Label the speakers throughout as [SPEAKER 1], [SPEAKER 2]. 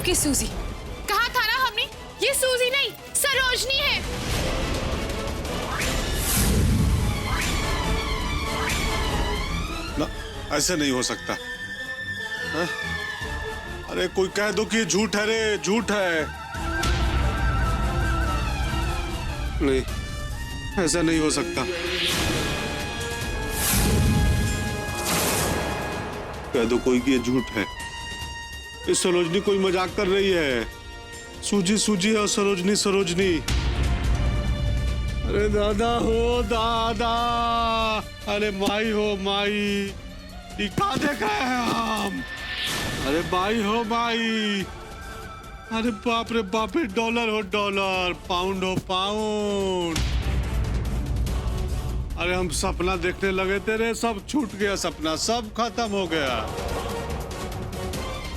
[SPEAKER 1] आपकी सूजी। कहा था ना हमने, ये सूजी नहीं सरोजनी है।
[SPEAKER 2] ना, ऐसे नहीं हो सकता। है? अरे कोई कह दो कि झूठ है रे, झूठ है। नहीं, ऐसा नहीं हो सकता। कह दो कोई कि ये झूठ है। इस सरोजनी कोई मजाक कर रही है। सूजी सूजी और सरोजनी सरोजनी। अरे दादा हो दादा, अरे माई हो माई, दिखा देखा है हम। अरे माई हो माई, अरे बाप रे बाप, डॉलर हो डॉलर, पाउंड हो पाउंड। अरे हम सपना देखने लगे थे, सब छूट गया, सपना सब खत्म हो गया।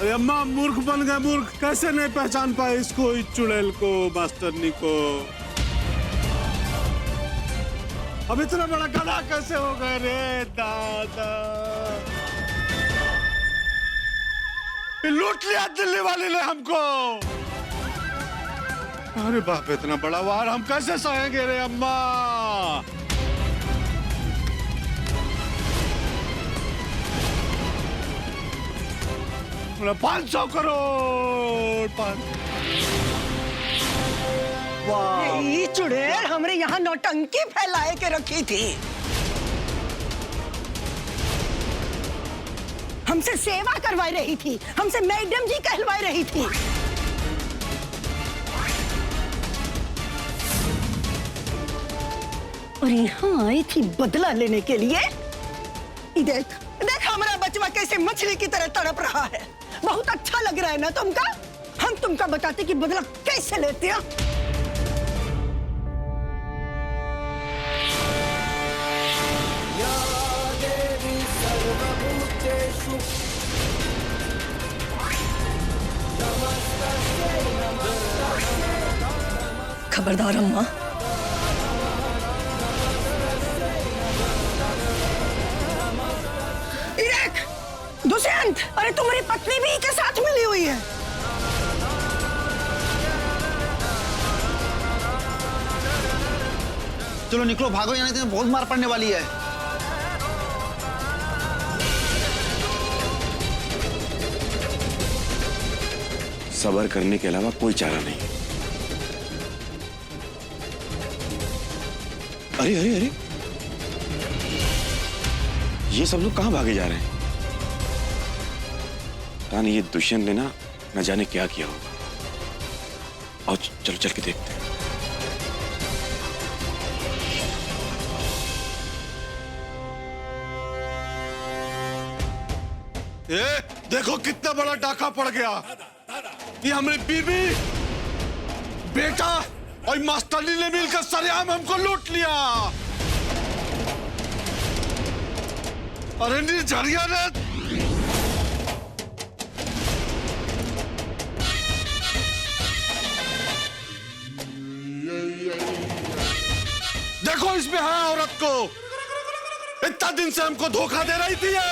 [SPEAKER 2] अरे अम्मा मूर्ख बन गए, मूर्ख। कैसे नहीं पहचान पाए इसको, इस चुड़ैल को, मास्टरनी को। अब इतना बड़ा गधा कैसे हो गए रे दादा। लूट लिया दिल्ली वाले ने हमको। अरे बाप, इतना बड़ा वार हम कैसे सहेंगे रे अम्मा। 500 करोड़।
[SPEAKER 3] ये चुड़ैल हमरे यहाँ नौटंकी फैलाए के रखी थी। हमसे सेवा करवाई रही थी, हमसे मैडम जी कहलवाई रही थी। और यहाँ आई थी बदला लेने के लिए। देख देख हमारा बचवा कैसे मछली की तरह तड़प रहा है। बहुत अच्छा लग रहा है ना तुमका। हम तुमका बताते कि बदला कैसे लेते हैं। खबरदार अम्मा। दुष्यंत, अरे तुम्हारी पत्नी भी के साथ मिली हुई है।
[SPEAKER 4] चलो निकलो, भागो, यहाँ नहीं तो बहुत मार पड़ने वाली है।
[SPEAKER 5] सब्र करने के अलावा कोई चारा नहीं। अरे अरे अरे, ये सब लोग कहां भागे जा रहे हैं? पता नहीं ये दुष्यंत ने ना न जाने क्या किया होगा। आओ चलो चल के देखते हैं।
[SPEAKER 2] ये देखो कितना बड़ा डाका पड़ गया। ये हमारी बीवी, बेटा और मास्टरनी ने मिलकर सरेआम हमको लूट लिया। अरे निर्झरिया ने देखो, इसमें है औरत को। इतना दिन से हमको धोखा दे रही थी ये।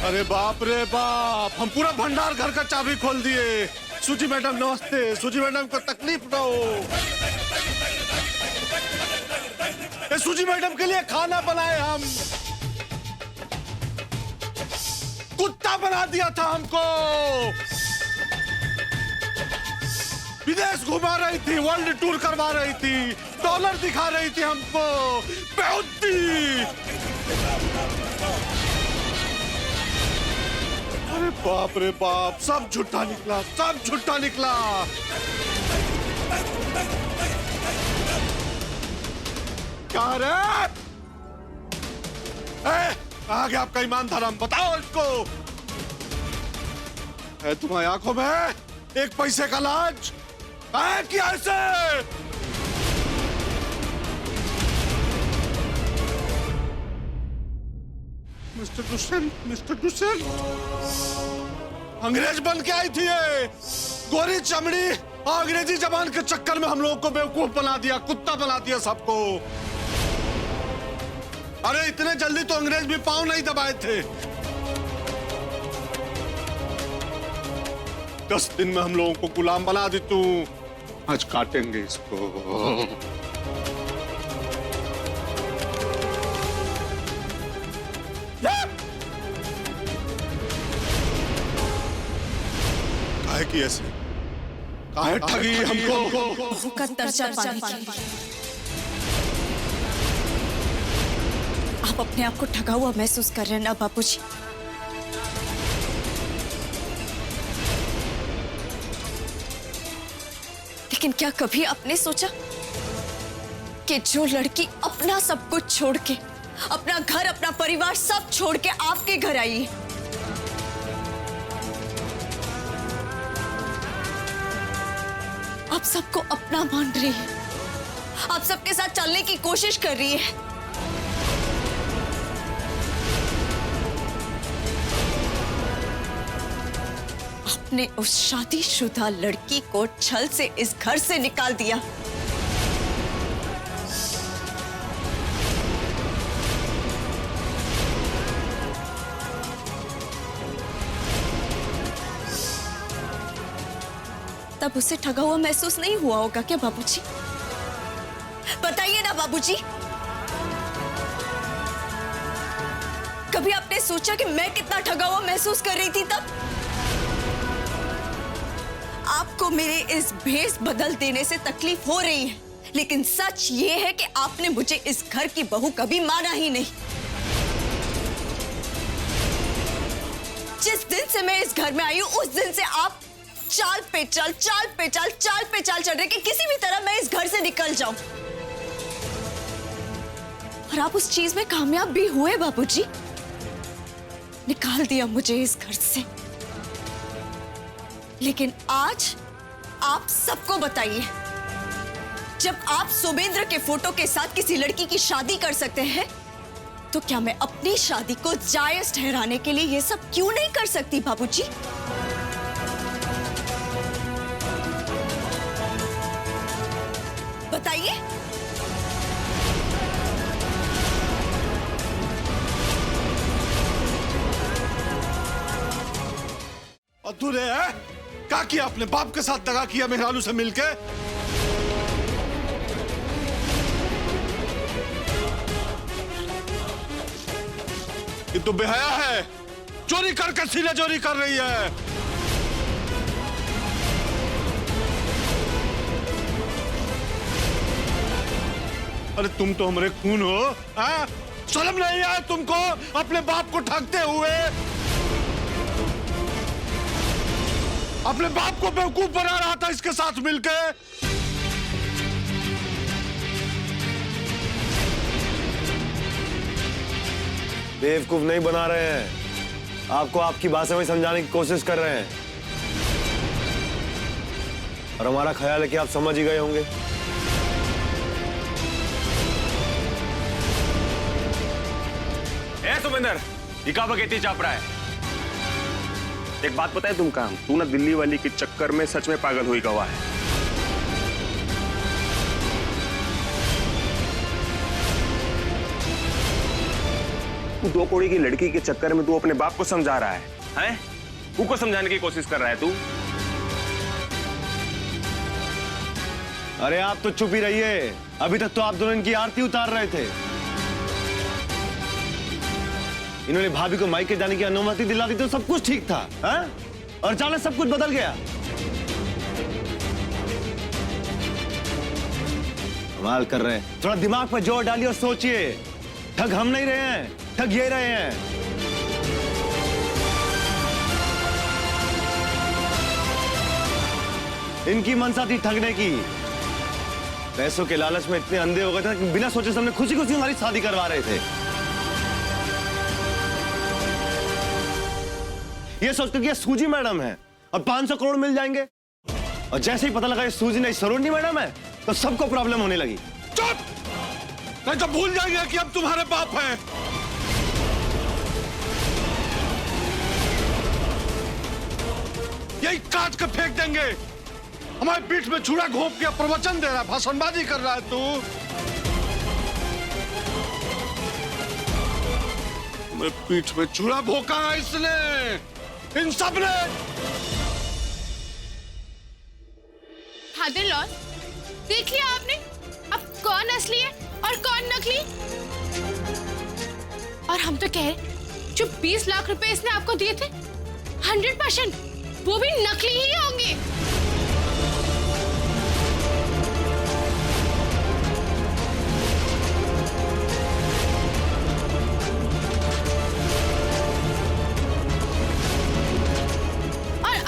[SPEAKER 2] अरे बाप रे बाप, हम पूरा भंडार घर का चाबी खोल दिए। सूजी मैडम नमस्ते। सूजी मैडम को तकलीफ ना हो। सूजी मैडम के लिए खाना बनाए हम। कुत्ता बना दिया था हमको। विदेश घुमा रही थी, वर्ल्ड टूर करवा रही थी, डॉलर दिखा रही थी हमको। बेहुदी। अरे बाप रे बाप, सब झूठा निकला, सब झूठा निकला। क्या रे? कहाँ गया आपका ईमान धर्म? बताओ इसको। है तुम्हारी आंखों में एक पैसे का लाज है क्या ऐसे? मिस्टर दुष्यंत, मिस्टर दुष्यंत, अंग्रेज बन के आई थी ये। गोरी चमड़ी अंग्रेजी जबान के चक्कर में हम लोगों को बेवकूफ बना दिया, कुत्ता बना दिया सबको। अरे इतने जल्दी तो अंग्रेज भी पांव नहीं दबाए थे। 10 दिन में हम लोगों को गुलाम बना दी तू। आज काटेंगे इसको। काहे की ऐसे? काहे ठगी हमको?
[SPEAKER 6] का दर्जा पाने के लिए आप अपने आप को ठगा हुआ महसूस कर रहे हैं ना बाबूजी? लेकिन क्या कभी आपने सोचा कि जो लड़की अपना सब कुछ छोड़ के, अपना घर, अपना परिवार सब छोड़ के आपके घर आई है, आप सबको अपना मान रही है, आप सबके साथ चलने की कोशिश कर रही है, आपने उस शादीशुदा लड़की को छल से इस घर से निकाल दिया। तब उसे ठगा हुआ महसूस नहीं हुआ होगा क्या बाबूजी? बताइए ना बाबूजी। कभी आपने सोचा कि मैं कितना ठगा हुआ महसूस कर रही थी तब? आपको मेरे इस भेष बदल देने से तकलीफ हो रही है, लेकिन सच ये है कि आपने मुझे इस घर की बहू कभी माना ही नहीं। जिस दिन से मैं इस घर में आई हूं, उस दिन से आप चाल पे चाल चल रहे कि किसी भी तरह मैं इस घर से निकल जाऊं। और आप उस चीज में कामयाब भी हुए बाबूजी। निकाल दिया मुझे इस घर से। लेकिन आज आप सबको बताइए, जब आप सुमेंद्र के फोटो के साथ किसी लड़की की शादी कर सकते हैं, तो क्या मैं अपनी शादी को जायज ठहराने के लिए ये सब क्यों नहीं कर सकती बाबूजी? बताइए।
[SPEAKER 2] और तूने क्या किया? अपने बाप के साथ दगा किया मेहरानू से मिलके? ये तो बेहया है, चोरी करके सीने चोरी कर रही है। अरे तुम तो हमारे खून हो, हाँ? शर्म नहीं आया तुमको अपने बाप को ठगते हुए? अपने बाप को बेवकूफ बना रहा था इसके साथ मिलके।
[SPEAKER 7] बेवकूफ नहीं बना रहे हैं, आपको आपकी भाषा में समझाने की कोशिश कर रहे हैं, और हमारा ख्याल है कि आप समझ ही गए होंगे।
[SPEAKER 5] सुमेंदर, ये का बगैती चाप रहा है? एक बात पता है तुम काम, तू ना दिल्ली वाली के चक्कर में सच में पागल हुई गवा है। तू 2 कौड़ी की लड़की के चक्कर में तू अपने बाप को समझा रहा है, हैं? तू को समझाने की कोशिश कर रहा है तू?
[SPEAKER 7] अरे आप तो चुप ही रहिए, अभी तक तो आप दोनों इनकी आरती उतार रहे थे। इन्होंने भाभी को मायके जाने की अनुमति दिला दी तो सब कुछ ठीक था, हैं? और अचानक सब कुछ बदल गया। कमाल कर रहे हैं, थोड़ा दिमाग पर जोर डालिए और सोचिए। ठग हम नहीं रहे हैं, ठग ये रहे हैं। इनकी मनसा थी ठगने की। पैसों के लालच में इतने अंधे हो गए थे कि बिना सोचे समझे खुशी खुशी हमारी शादी करवा रहे थे। ये सोचकर कि ये सूजी मैडम है और 500 करोड़ मिल जाएंगे, और जैसे ही पता लगा ये सूजी नहीं सरोजनी मैडम है तो सबको प्रॉब्लम होने लगी।
[SPEAKER 2] चुप! नहीं तो भूल जाएंगे कि अब तुम्हारे बाप हैं। यही काट के फेंक देंगे। हमारे पीठ में छुरा घोंप के प्रवचन दे रहा है, भाषणबाजी कर रहा है तू। मेरे पीठ में चूड़ा भोंका है इसने, इन सब ने।
[SPEAKER 1] फादर लॉर्ड, देख लिया आपने अब कौन असली है और कौन नकली। और हम तो कह रहे जो 20 लाख रुपए इसने आपको दिए थे 100% वो भी नकली ही होंगे।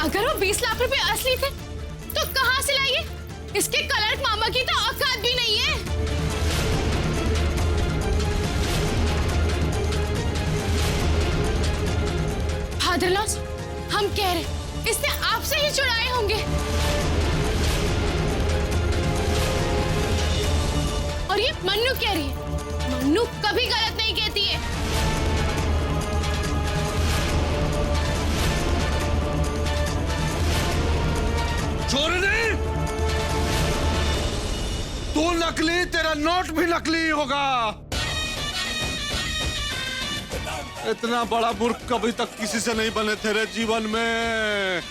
[SPEAKER 1] अगर वो 20 लाख रुपए असली थे तो कहां से लाइए? इसके क्लर्क मामा की तो औकात भी नहीं है। फादर लॉस, हम कह रहे इसने आपसे ही चुराए होंगे। और ये मन्नू कह रही है, मन्नू कभी गलत नहीं कहती है।
[SPEAKER 2] चोरनी, तू नकली, तेरा नोट भी नकली होगा। इतना बड़ा मूर्ख कभी तक किसी से नहीं बने तेरे जीवन में।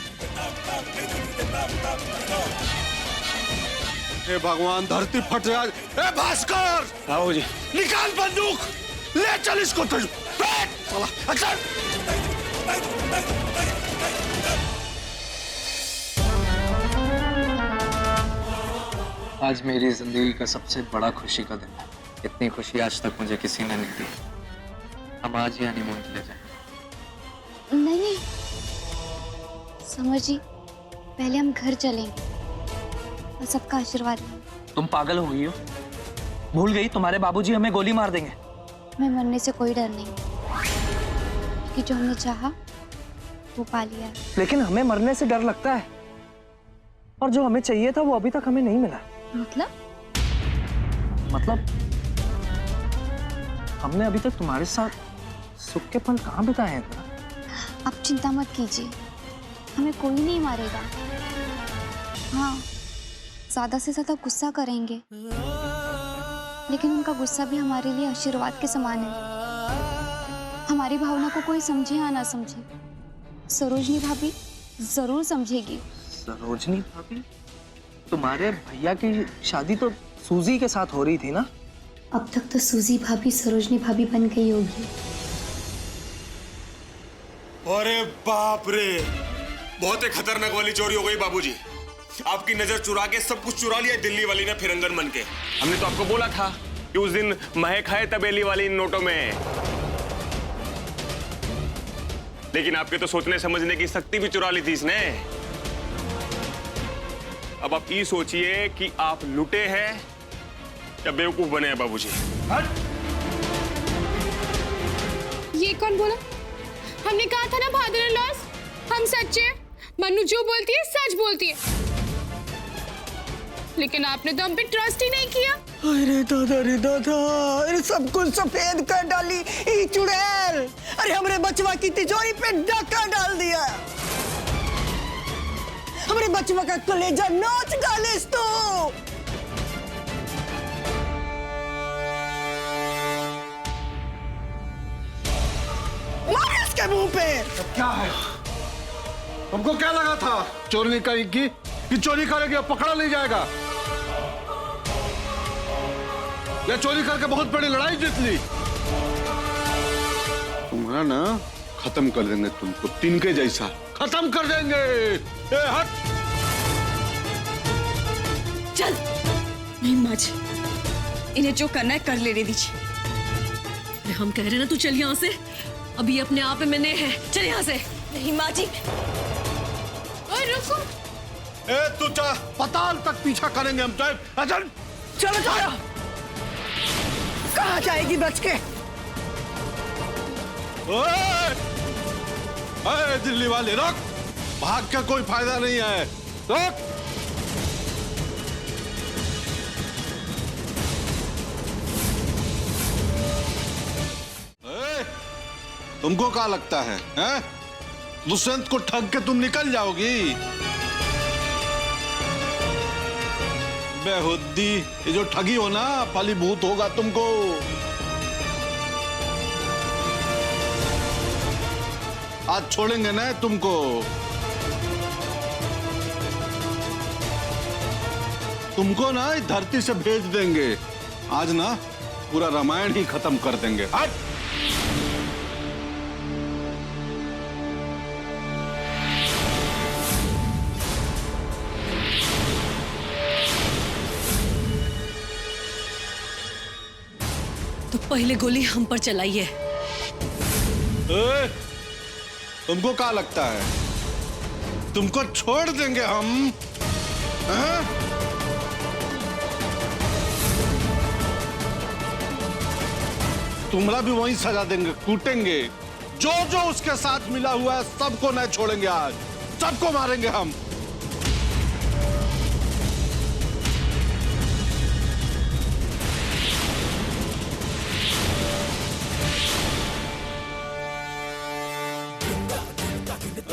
[SPEAKER 2] हे भगवान, धरती फट जाए। ए भास्कर,
[SPEAKER 5] आओ जी।
[SPEAKER 2] निकाल बंदूक, ले चल इसको तुझ। साला, अच्छा।
[SPEAKER 8] आज मेरी जिंदगी का सबसे बड़ा खुशी का दिन है। इतनी खुशी आज तक मुझे किसी ने नहीं दी। हम आज ही हनीमून के लिए जाएं।
[SPEAKER 9] नहीं समर जी, पहले हम घर चलेंगे और सबका आशीर्वाद लेंगे।
[SPEAKER 10] तुम पागल हो गई हो? भूल गई तुम्हारे बाबूजी हमें गोली मार देंगे।
[SPEAKER 9] हमें मरने से कोई डर नहीं, कि जो हमने चाहा वो पा लिया है।
[SPEAKER 10] लेकिन हमें मरने से डर लगता है, और जो हमें चाहिए था वो अभी तक हमें नहीं मिला। मतलब हमने अभी तक तुम्हारे साथ सुख के पल कहाँ बिताए हैं?
[SPEAKER 9] आप चिंता मत कीजिए, हमें कोई नहीं मारेगा। हाँ, ज्यादा से ज्यादा गुस्सा करेंगे, लेकिन उनका गुस्सा भी हमारे लिए आशीर्वाद के समान है। हमारी भावना को कोई समझे या ना समझे, सरोजनी भाभी जरूर समझेगी।
[SPEAKER 10] सरोजनी भाभी? तुम्हारे भैया की शादी तो सूजी के साथ हो रही थी ना?
[SPEAKER 9] अब तक तो सूजी भाभी सरोजनी भाभी बन गई होगी।
[SPEAKER 5] अरे बाप रे, बहुत ही खतरनाक वाली चोरी हो गई बाबूजी। आपकी नजर चुरा के सब कुछ चुरा लिया दिल्ली वाली ने फिरंगन बन के। हमने तो आपको बोला था कि उस दिन महक है तबेली वाली इन नोटों में, लेकिन आपके तो सोचने समझने की शक्ति भी चुरा ली थी इसने। अब आप ये सोचिए कि आप लुटे हैं या बेवकूफ बने हैं बाबूजी।
[SPEAKER 1] ये कौन बोला? हमने कहा था ना फादर लॉस, हम सच्चे हैं। मन्नू जो बोलती है सच बोलती है, लेकिन आपने तो हम पे ट्रस्ट ही नहीं किया।
[SPEAKER 3] अरे दादा रे दादा, अरे सब कुछ सफेद कर डाली ई चुड़ैल। अरे हमरे बचवा की तिजोरी पे डाका डाल दिया। हमरे बचवा का कलेजा नोच डालिस तू। मार इसके मुंह पे।
[SPEAKER 2] क्या है? तुमको क्या लगा था चोरी करेगी कि चोरी करेगी और पकड़ा नहीं जाएगा? या चोरी करके बहुत बड़ी लड़ाई जीत ली? तुम्हारा ना खत्म कर देंगे, तुमको तिनके जैसा खत्म कर देंगे। ए, हट।
[SPEAKER 6] चल नहीं माँ जी, इन्हें जो करना है कर लेने दीजिए।
[SPEAKER 11] हम कह रहे ना तू चल यहाँ से, अभी अपने आप में मैंने है, चल यहाँ से।
[SPEAKER 6] नहीं माँ जी।
[SPEAKER 1] ओए रुको।
[SPEAKER 2] ए, तू चाह पताल तक पीछा करेंगे हम। अजन
[SPEAKER 3] चलो चलो, कहाँ जाएगी बच के?
[SPEAKER 2] ओए दिल्ली वाले, रोक। भाग का कोई फायदा नहीं है, रोक। तुमको क्या लगता है, हैं? दुष्यंत को ठग के तुम निकल जाओगी? बेहुद्दी, ये जो ठगी हो ना, फलीभूत होगा तुमको। आज छोड़ेंगे ना तुमको। तुमको ना इस धरती से भेज देंगे। आज ना पूरा रामायण ही खत्म कर देंगे। हट!
[SPEAKER 11] तो पहले गोली हम पर चलाइए।
[SPEAKER 2] तुमको क्या लगता है तुमको छोड़ देंगे हम? हाँ? तुम्हारा भी वहीं सजा देंगे, कूटेंगे। जो जो उसके साथ मिला हुआ है सबको नहीं छोड़ेंगे। आज सबको मारेंगे हम।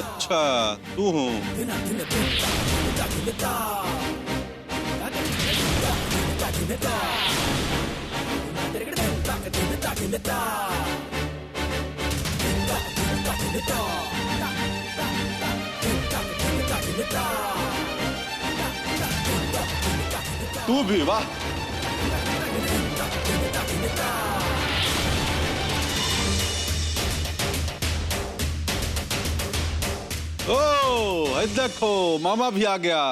[SPEAKER 2] अच्छा तू हूं। तू भी वाह। ओ देखो मामा भी आ गया।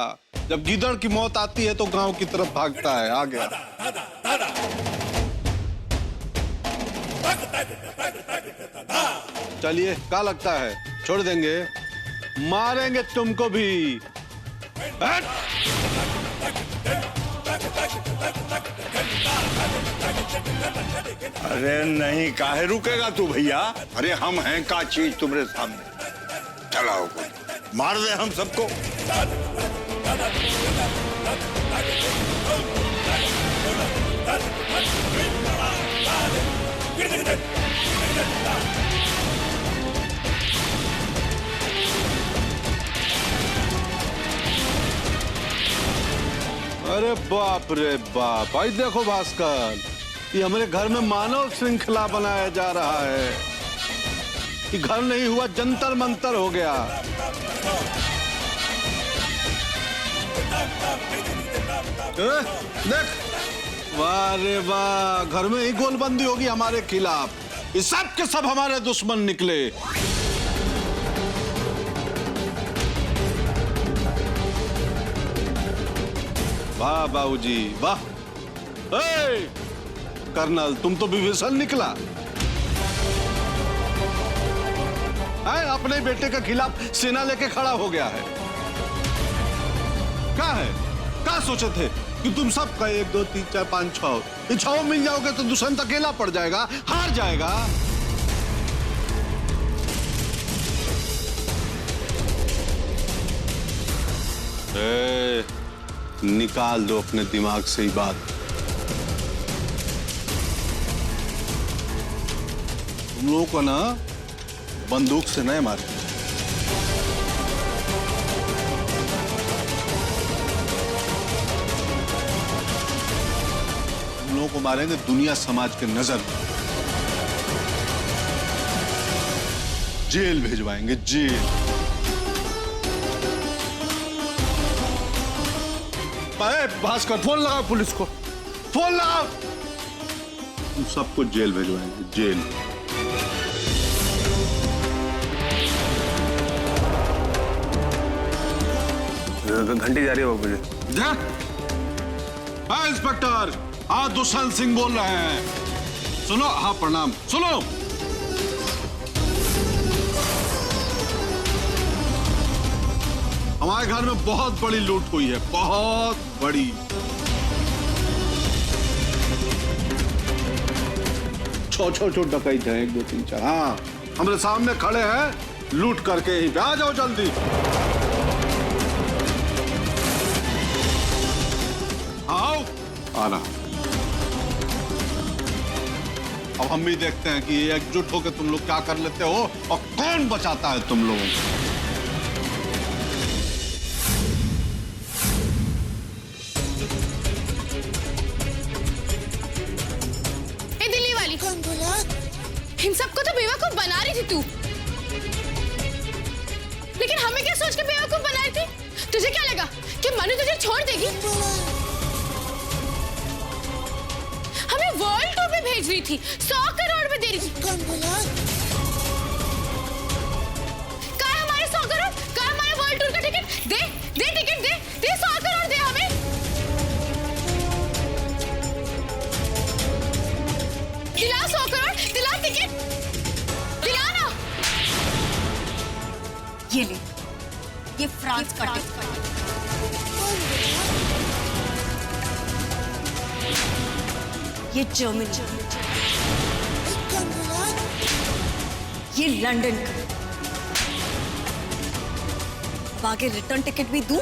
[SPEAKER 2] जब गिदड़ की मौत आती है तो गांव की तरफ भागता है। आ गया। चलिए क्या लगता है छोड़ देंगे? मारेंगे तुमको भी।
[SPEAKER 12] अरे नहीं, काहे रुकेगा तू भैया? अरे हम हैं का चीज तुम्हारे सामने। चलाओ गोली, मार दे हम सबको।
[SPEAKER 2] अरे बाप रे बाप, भाई देखो भास्कर, ये हमारे घर में मानव श्रृंखला बनाया जा रहा है। ये घर नहीं हुआ जंतर मंतर हो गया। देख, वाह रे वाह, घर में ही गोलबंदी होगी हमारे खिलाफ। ये सब के सब हमारे दुश्मन निकले। वाह बाबूजी वाह। कर्नल तुम तो विभीषण निकला है, अपने बेटे के खिलाफ सेना लेके खड़ा हो गया है। क्या है, क्या सोचे थे कि तुम सब का 1 2 3 4 5 6 ये 6 मिल जाओगे तो दुश्मन अकेला पड़ जाएगा, हार जाएगा। निकाल दो अपने दिमाग से ही बात। तुम लोगों को ना बंदूक से नहीं मारे, तुम लोगों को मारेंगे दुनिया समाज के नजर में। जेल भेजवाएंगे, जेल। भास्कर फोन लगाओ पुलिस को, फोन लगाओ। तुम सबको जेल भेजवाएंगे, जेल।
[SPEAKER 5] घंटी जा रही है बाबूजी।
[SPEAKER 2] जा। हाँ इंस्पेक्टर, हाँ दुष्यंत सिंह बोल रहे हैं। सुनो, हाँ प्रणाम, सुनो। हमारे घर में बहुत बड़ी लूट हुई है, बहुत बड़ी। छोटे डकैत हैं, 1 2 3 4। हाँ हमारे सामने खड़े हैं, लूट करके यहीं पे आ जाओ जल्दी। आओ, आ रहा। अब हम भी देखते हैं कि ये एकजुट होकर तुम लोग क्या कर लेते हो और कौन बचाता है तुम लोगों को।
[SPEAKER 1] इन सबको तो बेवकूफ बना रही थी तू। लेकिन हमें क्या सोच के बेवकूफ बनाई थी? तुझे क्या लगा कि मनु तुझे छोड़ देगी? हमें वर्ल्ड टूर में भेज रही थी, 100 करोड़ में दे रही थी। कौन बोला? कहाँ है हमारे 100 करोड़? कहाँ हमारे वर्ल्ड टूर का टिकट? दे टिकट दे 100 करोड़ दे हमें। दिला 100 करोड़, दिला टिकट, दिला ना।
[SPEAKER 6] ये ले, ये फ्रांस का टिकट। ये जर्मनी, ये लंदन का। अब आगे रिटर्न टिकट भी दूं